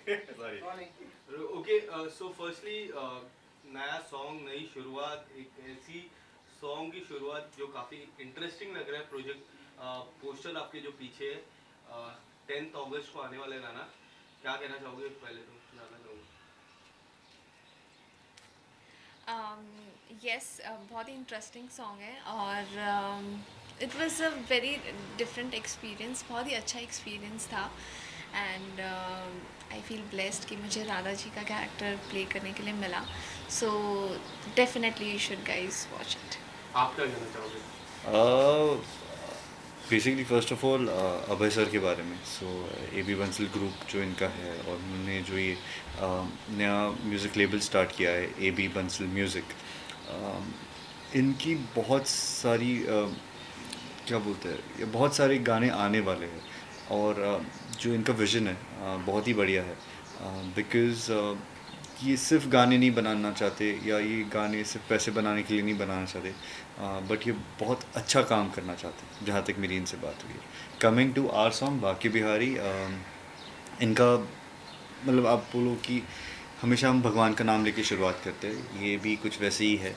Sorry okay so firstly नया song नई शुरुआत एक ऐसी सॉन्ग की शुरुआत जो काफ़ी इंटरेस्टिंग लग रहा है प्रोजेक्ट पोस्टर आपके जो पीछे है 10th अगस्त को आने वाला गाना क्या कहना चाहोगे पहले तो जानना चाहूँगा यस बहुत ही इंटरेस्टिंग सॉन्ग है और it was a very different experience, बहुत ही अच्छा एक्सपीरियंस था एंड आई फील ब्लेस्ड कि मुझे राधा जी का कैरेक्टर प्ले करने के लिए मिला. So definitely you should guys watch it. आप क्या कहना चाहोगे basically first of all Abhay sir के बारे में. सो ए बी बंसल ग्रुप जो इनका है और उन्होंने जो ये नया म्यूज़िक लेबल स्टार्ट किया है ए बी बंसल म्यूज़िक, इनकी बहुत सारी क्या बोलते हैं, ये बहुत सारे गाने आने वाले हैं और जो इनका विज़न है बहुत ही बढ़िया है. बिकॉज़ ये सिर्फ गाने नहीं बनाना चाहते या ये गाने सिर्फ पैसे बनाने के लिए नहीं बनाना चाहते, बट ये बहुत अच्छा काम करना चाहते हैं जहाँ तक मेरी इनसे बात हुई है. कमिंग टू आर सॉन्ग बाकी बिहारी, इनका मतलब आप बोलो कि हमेशा हम भगवान का नाम लेके शुरुआत करते हैं, ये भी कुछ वैसे ही है.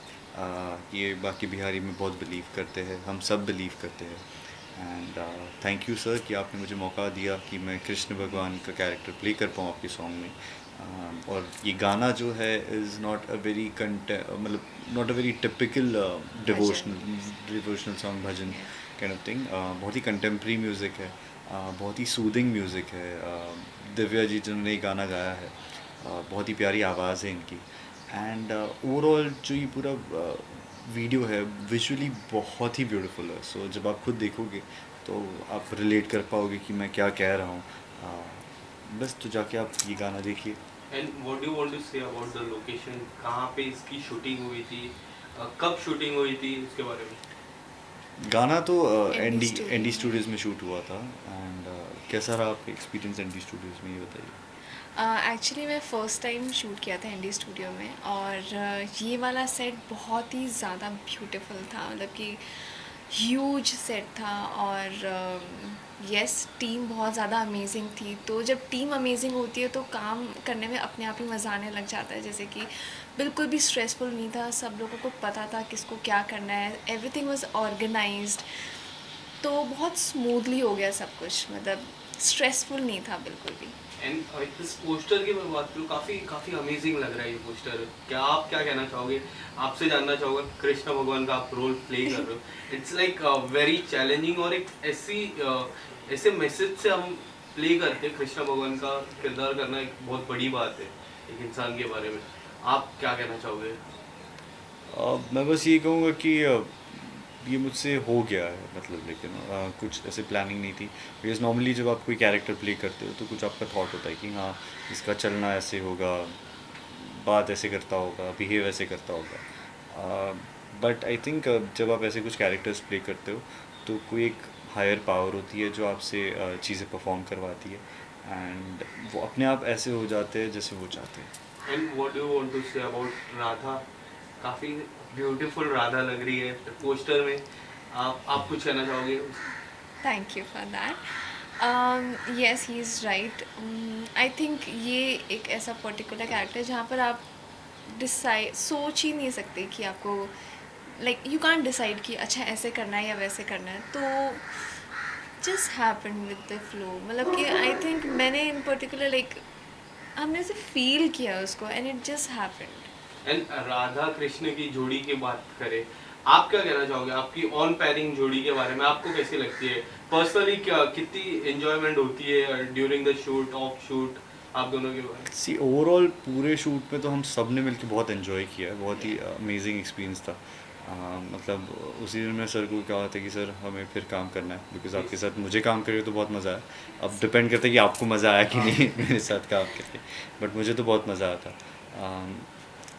ये बाकी बिहारी में बहुत बिलीव करते हैं, हम सब बिलीव करते हैं. एंड थैंक यू सर कि आपने मुझे मौका दिया कि मैं कृष्ण भगवान का कैरेक्टर प्ले कर पाऊँ आपके सॉन्ग में. और ये गाना जो है इज़ नॉट अ वेरी मतलब not a very typical devotional song bhajan kind of thing. बहुत ही कंटेम्प्रेरी म्यूज़िक है, बहुत ही सूदिंग म्यूज़िक है. दिव्या जी जिन्होंने ये गाना गाया है, बहुत ही प्यारी आवाज़ है इनकी. एंड ओवरऑल जो ये पूरा वीडियो है विजुअली बहुत ही ब्यूटीफुल है. सो जब आप खुद देखोगे तो आप रिलेट कर पाओगे कि मैं क्या कह रहा हूँ. बस तो जाके आप ये गाना देखिए. And what do you want to say about the location कहाँ पे इसकी शूटिंग हुई थी कब शूटिंग हुई थी उसके बारे में गाना तो एंडी एन डी स्टूडियो में. स्टूडियोज़ में शूट हुआ था. एंड कैसा रहा आपका एक्सपीरियंस एन डी स्टूडियोज़ में, ये बताइए. एक्चुअली मैं फ़र्स्ट टाइम शूट किया था एंडी स्टूडियो में और ये वाला सेट बहुत ही ज़्यादा ब्यूटीफुल था, मतलब कि ह्यूज सेट था. और यस, टीम बहुत ज़्यादा अमेजिंग थी. तो जब टीम अमेजिंग होती है तो काम करने में अपने आप ही मज़ा आने लग जाता है. जैसे कि बिल्कुल भी स्ट्रेसफुल नहीं था, सब लोगों को पता था किसको क्या करना है, एवरीथिंग वाज ऑर्गेनाइज्ड. तो बहुत स्मूथली हो गया सब कुछ, मतलब स्ट्रेसफुल नहीं था बिल्कुल भी. एंड इस पोस्टर की मैं बात करूँ काफ़ी काफ़ी अमेजिंग लग रहा है ये पोस्टर क्या आप क्या कहना चाहोगे आपसे जानना चाहोगे कृष्ण भगवान का आप रोल प्ले कर रहे हो इट्स लाइक वेरी चैलेंजिंग और एक ऐसी ऐसे मैसेज से हम प्ले करते कृष्ण भगवान का किरदार करना एक बहुत बड़ी बात है एक इंसान के बारे में आप क्या कहना चाहोगे मैं बस ये कहूँगा कि ये मुझसे हो गया है, मतलब लेकिन कुछ ऐसे प्लानिंग नहीं थी. बिकॉज नॉर्मली जब आप कोई कैरेक्टर प्ले करते हो तो कुछ आपका थॉट होता है कि हाँ इसका चलना ऐसे होगा, बात ऐसे करता होगा, बिहेव ऐसे करता होगा. बट आई थिंक जब आप ऐसे कुछ कैरेक्टर्स प्ले करते हो तो कोई एक हायर पावर होती है जो आपसे चीज़ें परफॉर्म करवाती है. एंड वो अपने आप ऐसे हो जाते हैं जैसे वो चाहते हैं. And what do you want to say about Radha काफ़ी ब्यूटीफुल राधा लग रही है पोस्टर में आप कुछ कहना चाहोगे thank you for that. Yes, he is right. I think ये एक ऐसा पर्टिकुलर कैरेक्टर है जहाँ पर आप डिसाइड सोच ही नहीं सकते कि आपको, लाइक यू कांट डिसाइड कि अच्छा ऐसे करना है या वैसे करना है. तो just happen with the flow, मतलब कि आई थिंक मैंने इन पर्टिकुलर लाइक हमने उसे फील किया उसको and it just happened. And Radha Krishna की जोड़ी की बात करें आप क्या कहना चाहोगे आपकी ऑन पैरिंग जोड़ी के बारे में आपको कैसी लगती है पर्सनली क्या कितनी एंजॉयमेंट होती है during the shoot of shoot आप दोनों के बारे सी ओवरऑल पूरे शूट में तो हम सब ने मिलकर बहुत एंजॉय किया है, बहुत ही अमेजिंग एक्सपीरियंस था. मतलब उसी दिन मैं सर को कहा था कि सर हमें फिर काम करना है, बिकॉज आपके साथ मुझे काम करे तो बहुत मज़ा आया. अब डिपेंड करता है कि आपको मज़ा आया कि नहीं मेरे साथ काम करके, बट मुझे तो बहुत मज़ा आया था.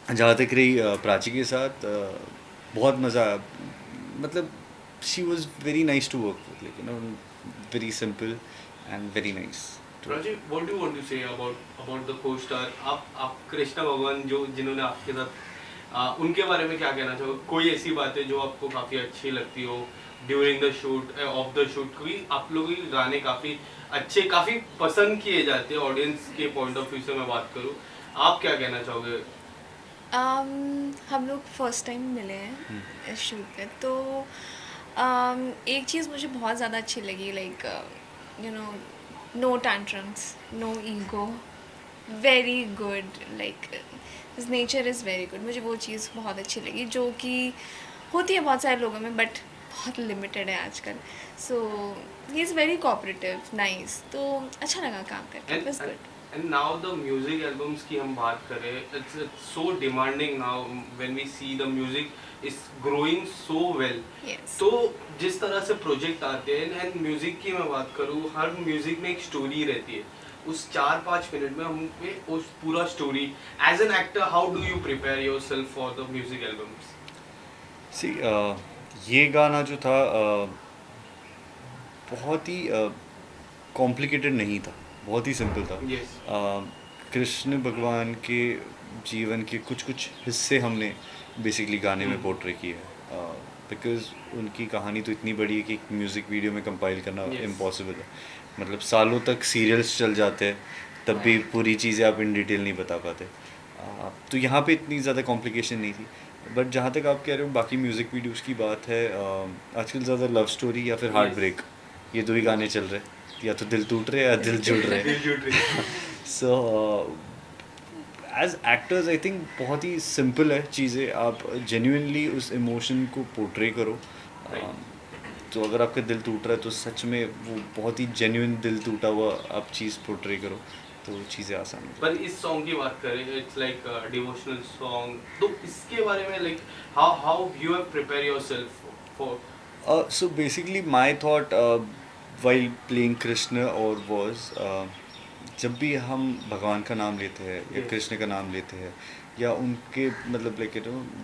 जहाँ तक रही प्राची के साथ, बहुत मज़ा आया. मतलब she was very nice to work with, लेकिन very simple and very nice. में Rajiv what do you want to say about the costar आप कृष्णा भगवान जो जिन्होंने आपके साथ उनके बारे में क्या कहना चाहोगे कोई ऐसी बातें जो आपको काफ़ी अच्छी लगती हो during the shoot of the shoot, क्योंकि आप लोगों के गाने काफ़ी अच्छे, काफ़ी पसंद किए जाते हैं ऑडियंस के पॉइंट ऑफ व्यू से मैं बात करूँ, आप क्या कहना चाहोगे? हम लोग फर्स्ट टाइम मिले हैं इस शूट पे, तो एक चीज़ मुझे बहुत ज़्यादा अच्छी लगी, like you know, no tantrums, no ego, very good, like his nature is very good. मुझे वो चीज़ बहुत अच्छी लगी, जो कि होती है बहुत सारे लोगों में बट बहुत लिमिटेड है आजकल। So he is very cooperative, nice, तो अच्छा लगा काम करके, it was good. And now the music albums की हम बात करें, it's so demanding now when we see the music is growing so well. Yes. तो जिस तरह से प्रोजेक्ट आते हैं, एंड म्यूजिक की मैं बात करूँ, हर म्यूजिक में एक स्टोरी रहती है, उस 4-5 मिनट में हमें उस पूरा story, as an actor how do you prepare yourself for the music albums? See ये गाना जो था बहुत ही कॉम्प्लिकेटेड नहीं था, बहुत ही सिंपल था। Yes. कृष्ण भगवान के जीवन के कुछ कुछ हिस्से हमने बेसिकली गाने में पोर्ट्रे किए हैं, बिकॉज उनकी कहानी तो इतनी बड़ी है कि म्यूज़िक वीडियो में कंपाइल करना Yes. इम्पॉसिबल है। मतलब सालों तक सीरियल्स चल जाते हैं, तब भी पूरी चीज़ें आप इन डिटेल नहीं बता पाते। तो यहाँ पे इतनी ज़्यादा कॉम्प्लिकेशन नहीं थी। बट जहाँ तक आप कह रहे हो बाकी म्यूज़िक वीडियोस की बात है, आजकल ज़्यादा लव स्टोरी या फिर हार्ट ब्रेक, ये दो ही गाने चल रहे हैं, या तो दिल टूट रहे हैं या दिल जुड़ रहे हैं। So as actors I think बहुत ही सिंपल है चीज़ें, आप जेन्युइनली उस इमोशन को पोर्ट्रे करो। तो अगर आपका दिल टूट रहा है तो सच में वो बहुत ही जेन्युइन दिल टूटा हुआ आप चीज़ पोर्ट्रे करो, तो चीज़ें आसान हो पर इस सॉन्ग की बात करें, इट्स लाइक डिवोशनल सॉन्ग, तो इसके बारे में like how you have prepare yourself for? So basically my thought while playing Krishna और was जब भी हम भगवान का नाम लेते हैं या Yes. कृष्ण का नाम लेते हैं या उनके मतलब लाइक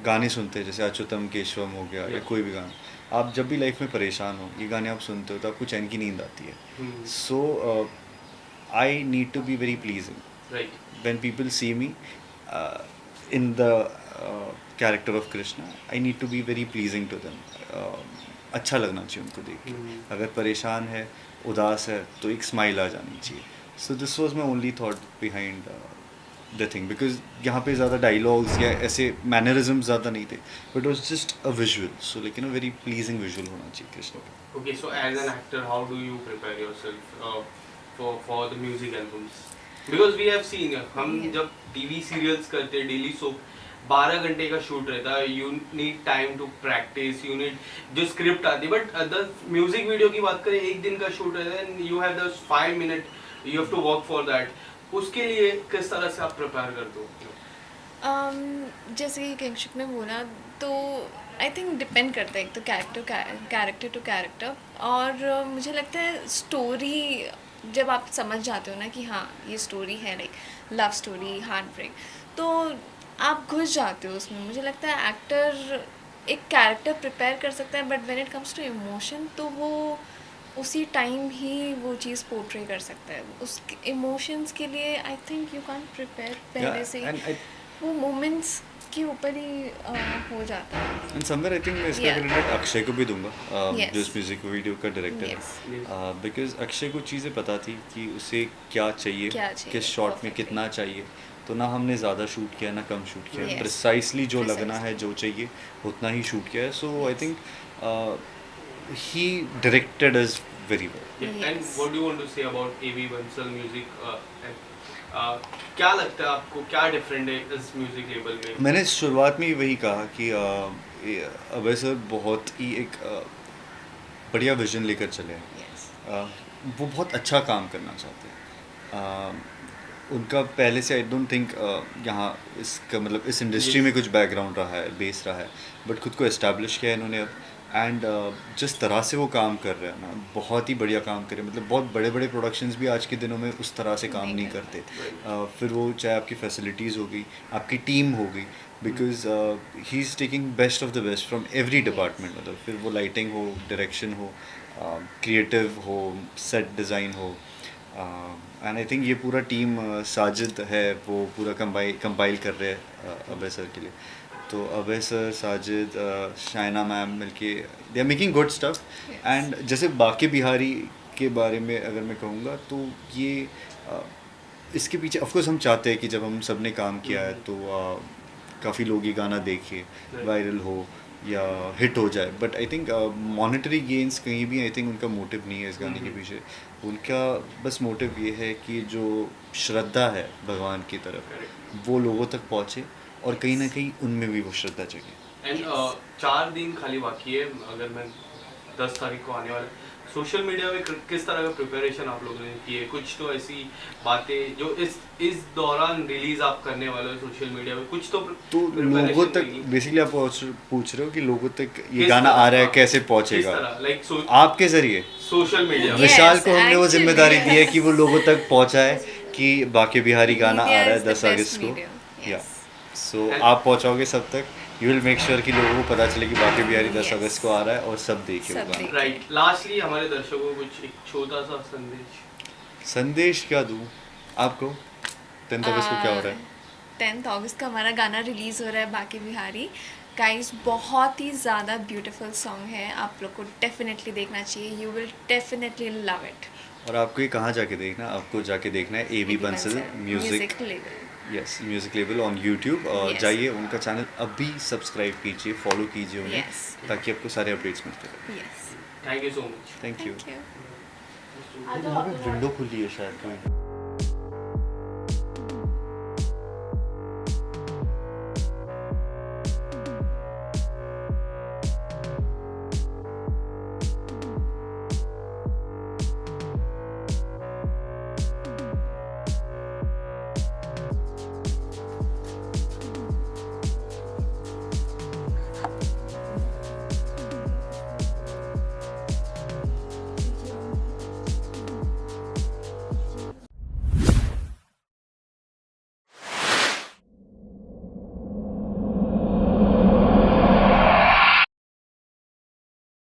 गाने सुनते हैं, जैसे अच्युतम केशवम हो गया या Yes. कोई भी गाना, आप जब भी लाइफ में परेशान हो ये गाने आप सुनते हो तो आपको चैन की नींद आती है। So I need to be very pleasing right. when people see me in the character of Krishna, I need to be very pleasing to them. अच्छा लगना चाहिए उनको देख के। अगर परेशान है, उदास है, तो एक स्माइल आ जानी चाहिए। So this was my only thought behind the thing, because यहाँ पे ज़्यादा डायलॉग्स या ऐसे मैनरिज्म ज़्यादा नहीं थे, but was just a visual, so like you know very pleasing visual होना चाहिए कृष्ण का। Okay, so as an actor, how do you prepare yourself for the music albums? Because we have seen, हम Yeah. जब TV serials करते हैं, daily soap 12 घंटे का shoot रहता है, you need time to practice, you need जो script आती है, बट द म्यूजिक वीडियो की बात करें, एक दिन का शूट रहता है, you have the 5 minute, you have to work for that. उसके लिए किस तरह से आप प्रिपेयर करते हो? जैसे कि किंगशिप ने बोला, तो आई थिंक डिपेंड करता है एक तो कैरेक्टर टू कैरेक्टर, और मुझे लगता है स्टोरी जब आप समझ जाते हो ना कि हाँ ये स्टोरी है, like love story, heart break, तो आप घुस जाते हो उसमें। मुझे लगता है एक्टर एक कैरेक्टर प्रिपेयर कर सकता है, but when it comes to emotion तो वो उसी टाइम ही वो चीज़ पोर्ट्रे कर सकता है। उस इमोशंस के लिए I think you can prepare पहले से ही, वो मोमेंट्स के ऊपर ही हो जाता है। एंड समवेयर आई थिंक मैं इसका Yeah. क्रेडिट अक्षय को भी दूंगा, Yes. जो इस म्यूजिक वीडियो का डायरेक्टर Yes. है, बिकॉज अक्षय को चीज़ें पता थी कि उसे क्या चाहिए, क्या चाहिए, किस शॉट में perfectly. कितना चाहिए, तो ना हमने ज़्यादा शूट किया ना कम शूट किया, Yes. प्रिसाइसली जो लगना Precisely. है, जो चाहिए उतना ही शूट किया है। So I Yes. Think he directed us very well. Yeah. And Yes. what do you want to say about A.B. Bansal music? क्या लगता है आपको, क्या डिफरेंट है इस म्यूजिक लेबल में? मैंने शुरुआत में ही वही कहा कि अभय सर बहुत ही एक बढ़िया विजन लेकर चले हैं। Yes. वो बहुत अच्छा काम करना चाहते हैं। उनका पहले से आई डोंट थिंक यहाँ इसका मतलब इस इंडस्ट्री में कुछ बैकग्राउंड रहा है, बेस रहा है, बट खुद को इस्टेब्लिश किया है इन्होंने अब। एंड जिस तरह से वो काम कर रहे हैं ना, बहुत ही बढ़िया काम कर रहे हैं। मतलब बहुत बड़े बड़े प्रोडक्शंस भी आज के दिनों में उस तरह से काम नहीं करते। फिर वो चाहे आपकी फैसिलिटीज़ हो गई, आपकी टीम हो गई, because he is taking best of the best from every department. मतलब फिर वो लाइटिंग हो, डायरेक्शन हो, क्रिएटिव हो, सेट डिज़ाइन हो, एंड आई थिंक ये पूरा टीम साजिद है वो पूरा कंपाइल कर रहे हैं अभय सर के लिए। तो अभय सर, साजिद, शाइना मैम मिलके they are making good stuff. And जैसे बाके बिहारी के बारे में अगर मैं कहूँगा तो ये इसके पीछे ऑफकोर्स हम चाहते हैं कि जब हम सब ने काम किया है तो काफ़ी लोग ये गाना देखें, वायरल हो या हिट हो जाए. But I think monetary gains कहीं भी आई थिंक उनका मोटिव नहीं है इस गाने के पीछे. उनका बस मोटिव ये है कि जो श्रद्धा है भगवान की तरफ वो लोगों तक पहुँचे और कहीं ना कहीं उनमें भी वो श्रद्धा जगे. एंड 4 दिन खाली बाकी है, अगर मैं 10 तारीख को आने वाला. सोशल मीडिया में किस तरह का प्रिपरेशन आप लोगों ने की है? कुछ तो ऐसी बातें जो इस दौरान रिलीज आप करने वाले हो सोशल मीडिया में, कुछ तो लोगों तक बेसिकली आप पूछ रहे हो कि लोगों तक ये गाना आ रहा है कैसे पहुंचेगा, लाइक आपके जरिए सोशल मीडिया. विशाल को हमने वो जिम्मेदारी दी है कि वो लोगों तक पहुंचाए कि बाके बिहारी गाना आ रहा है 10 अगस्त को. या सो आप पहुंचाओगे सब तक. यू विल मेक श्योर कि लोगों को पता चले कि बाके बिहारी 10 अगस्त को आ रहा है और सब देखे वो गाना. राइट. लास्टली हमारे दर्शकों को कुछ एक छोटा सा संदेश क्या दूं आपको? 10 अगस्त को क्या हो रहा है? 10 अगस्त को हमारा गाना रिलीज़ हो रहा है बाके बिहारी. गाइस बहुत ही ज़्यादा ब्यूटीफुल सॉन्ग है, आप लोग को डेफिनेटली देखना चाहिए. You will definitely love it. और आपको ये कहाँ जाके देखना है? आपको जाके देखना है AB Bansal music level. Yes, music level on YouTube. जाइए उनका चैनल अभी सब्सक्राइब कीजिए, फॉलो कीजिए उन्हें, ताकि आपको सारे अपडेट्स मिलते रहे. Yes. Thank you so much. Thank you. Window खुली है शायद कोई.